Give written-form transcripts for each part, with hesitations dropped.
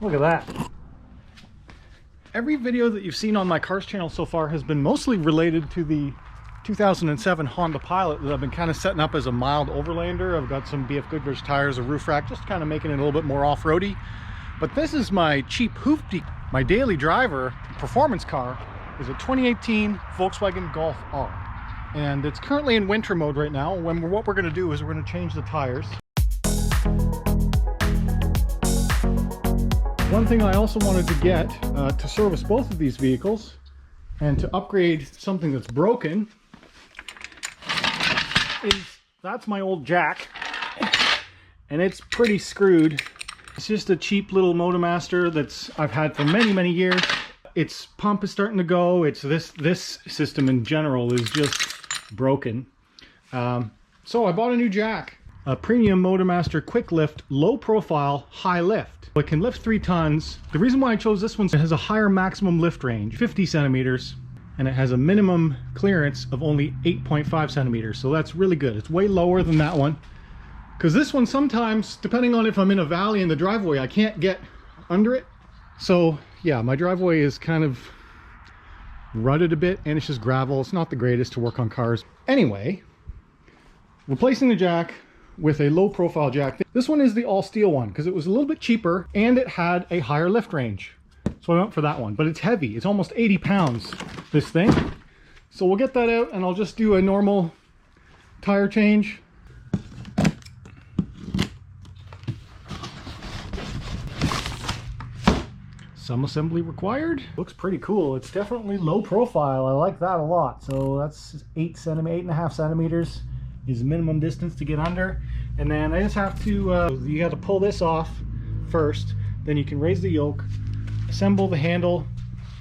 Look at that. Every video that you've seen on my cars channel so far has been mostly related to the 2007 Honda Pilot that I've been kind of setting up as a mild overlander. I've got some BF Goodrich tires, a roof rack, just kind of making it a little bit more off-roady. But this is my cheap hoopty. My daily driver performance car is a 2018 Volkswagen Golf R. And it's currently in winter mode right now. What we're going to do is we're going to change the tires. One thing I also wanted to get to service both of these vehicles and to upgrade something that's broken is that's my old jack, and it's pretty screwed. It's just a cheap little Motomaster that's I've had for many years. Its pump is starting to go. It's this system in general is just broken. So I bought a new jack, a premium Motomaster quick lift low profile high lift. It can lift 3 tons. The reason why I chose this one is it has a higher maximum lift range, 50 centimeters, and it has a minimum clearance of only 8.5 centimeters. So that's really good. It's way lower than that one. Because this one sometimes, depending on if I'm in a valley in the driveway, I can't get under it. So yeah, my driveway is kind of rutted a bit and it's just gravel. It's not the greatest to work on cars. Anyway, replacing the jack with a low profile jack. This one is the all steel one because it was a little bit cheaper and it had a higher lift range. So I went for that one, but it's heavy. It's almost 80 pounds, this thing. So we'll get that out and I'll just do a normal tire change. Some assembly required. Looks pretty cool. It's definitely low profile. I like that a lot. So that's 8.5 centimeters is minimum distance to get under. And then I just have to, you have to pull this off first. Then you can raise the yoke, assemble the handle,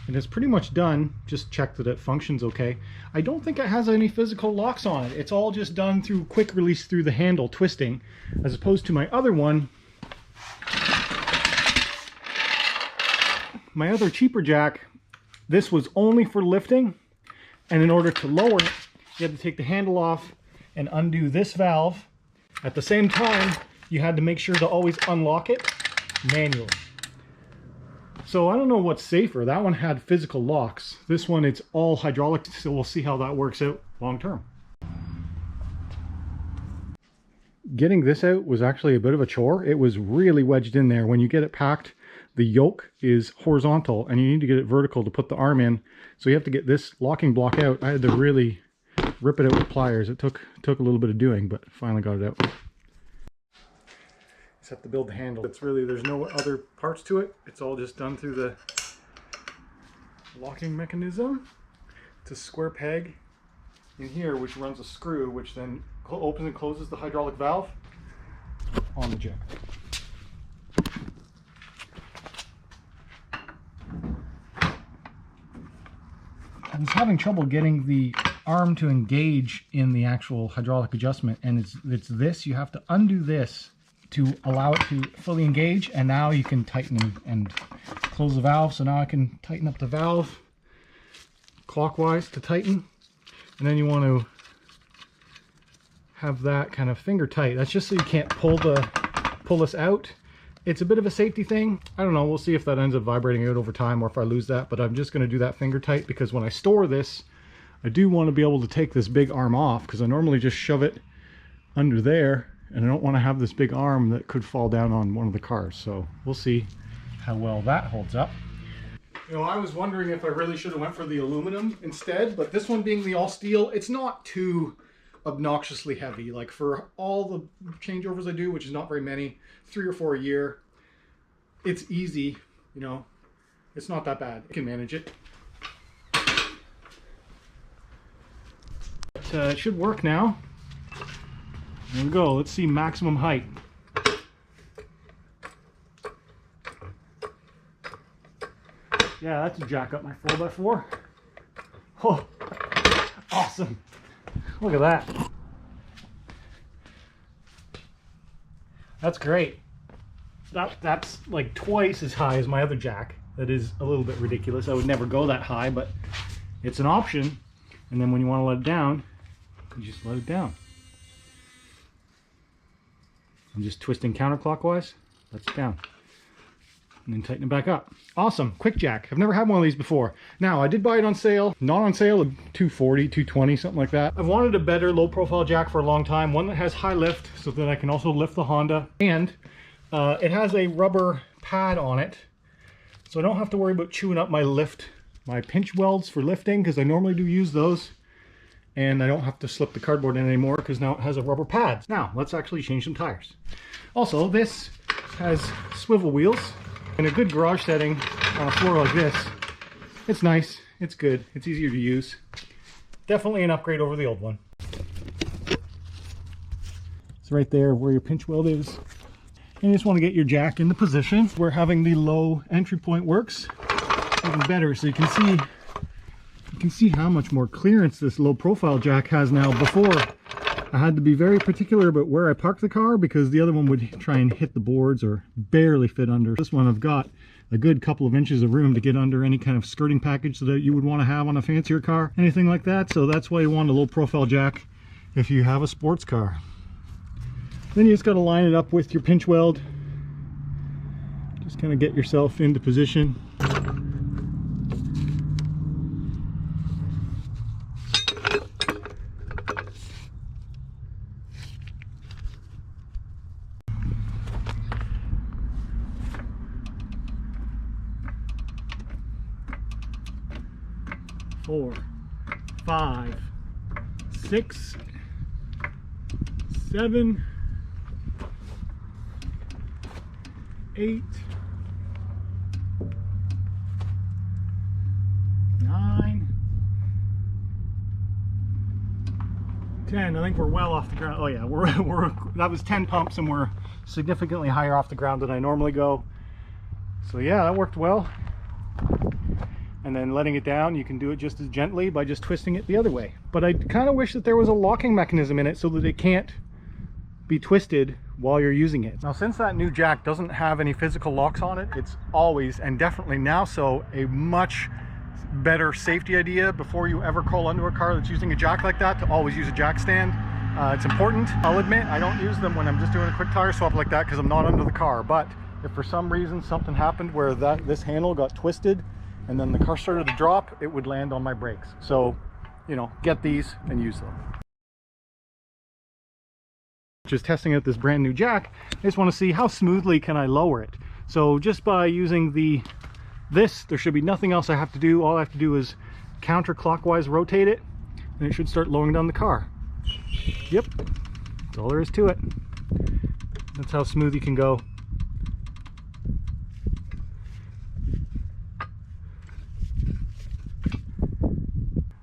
and it's pretty much done. Just check that it functions okay. I don't think it has any physical locks on it. It's all just done through quick release through the handle twisting, as opposed to my other one. My other cheaper jack, this was only for lifting, and in order to lower it, you had to take the handle off and undo this valve. At the same time, you had to make sure to always unlock it manually. So I don't know what's safer. That one had physical locks. This one, it's all hydraulic, so we'll see how that works out long term. Getting this out was actually a bit of a chore. It was really wedged in there. When you get it packed, the yoke is horizontal and you need to get it vertical to put the arm in. So you have to get this locking block out. I had to really rip it out with pliers. It took a little bit of doing, but finally got it out. Just have to build the handle. It's really, there's no other parts to it. It's all just done through the locking mechanism. It's a square peg in here which runs a screw which then opens and closes the hydraulic valve on the jack. I was having trouble getting the arm to engage in the actual hydraulic adjustment, and it's this. You have to undo this to allow it to fully engage, and now you can tighten and close the valve. So now I can tighten up the valve clockwise to tighten, and then you want to have that kind of finger tight. That's just so you can't pull this out. It's a bit of a safety thing. I don't know, we'll see if that ends up vibrating out over time or if I lose that, but I'm just gonna do that finger tight because when I store this, I do want to be able to take this big arm off because I normally just shove it under there and I don't want to have this big arm that could fall down on one of the cars. So we'll see how well that holds up. You know, I was wondering if I really should have went for the aluminum instead, but this one being the all steel, it's not too obnoxiously heavy. Like for all the changeovers I do, which is not very many, 3 or 4 a year, it's easy, you know, it's not that bad. You can manage it. But, it should work now. There we go. Let's see maximum height. Yeah, that's a jack up my 4x4. Oh, awesome. Look at that. That's great. That's like twice as high as my other jack. That is a little bit ridiculous. I would never go that high, but it's an option. And then when you want to let it down, you just let it down. I'm just twisting counterclockwise. That's down. and then tighten it back up. Awesome, quick jack. I've never had one of these before. Now, I did buy it on sale, not on sale, at $240, $220, something like that. I've wanted a better low profile jack for a long time, one that has high lift so that I can also lift the Honda, and it has a rubber pad on it, so I don't have to worry about chewing up my pinch welds for lifting, because I normally do use those, and I don't have to slip the cardboard in anymore because now it has a rubber pad. Now, let's actually change some tires. Also, this has swivel wheels. In a good garage setting on a floor like this, it's nice, it's good, it's easier to use. Definitely an upgrade over the old one. It's right there where your pinch weld is. And you just want to get your jack in the position where having the low entry point works even better. So you can see how much more clearance this low profile jack has now. Before, I had to be very particular about where I parked the car because the other one would try and hit the boards or barely fit under. This one I've got a good couple of inches of room to get under any kind of skirting package that you would want to have on a fancier car, anything like that. So that's why you want a low profile jack if you have a sports car. Then you just got to line it up with your pinch weld. Just kind of get yourself into position. Four, 5, 6, 7, 8, 9, 10. I think we're well off the ground. Oh yeah, that was 10 pumps and we're significantly higher off the ground than I normally go. So yeah, that worked well. And then letting it down, you can do it just as gently by just twisting it the other way. But I kind of wish that there was a locking mechanism in it so that it can't be twisted while you're using it. Now, since that new jack doesn't have any physical locks on it, it's always, and definitely now so, a much better safety idea before you ever crawl under a car that's using a jack like that to always use a jack stand. It's important. I'll admit I don't use them when I'm just doing a quick tire swap like that because I'm not under the car. But if for some reason something happened where this handle got twisted and then the car started to drop, it would land on my brakes. So, you know, get these and use them. Just testing out this brand new jack, I just want to see how smoothly can I lower it. So just by using this, there should be nothing else I have to do. All I have to do is counterclockwise rotate it, and it should start lowering down the car. Yep, that's all there is to it. That's how smooth you can go.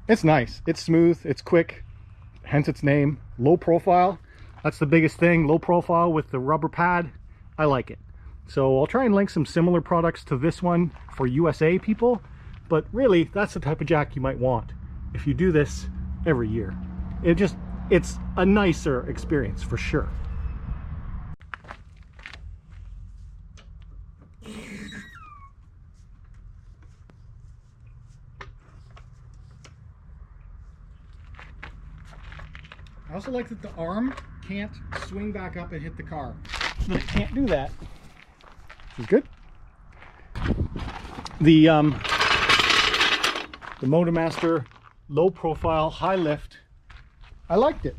It's nice, it's smooth, it's quick, hence its name, low profile. That's the biggest thing, low profile with the rubber pad. I like it. So I'll try and link some similar products to this one for USA people, but really that's the type of jack you might want if you do this every year. It's a nicer experience for sure. I also like that the arm can't swing back up and hit the car. But it can't do that, which is good. The Motomaster Low Profile High Lift, I liked it.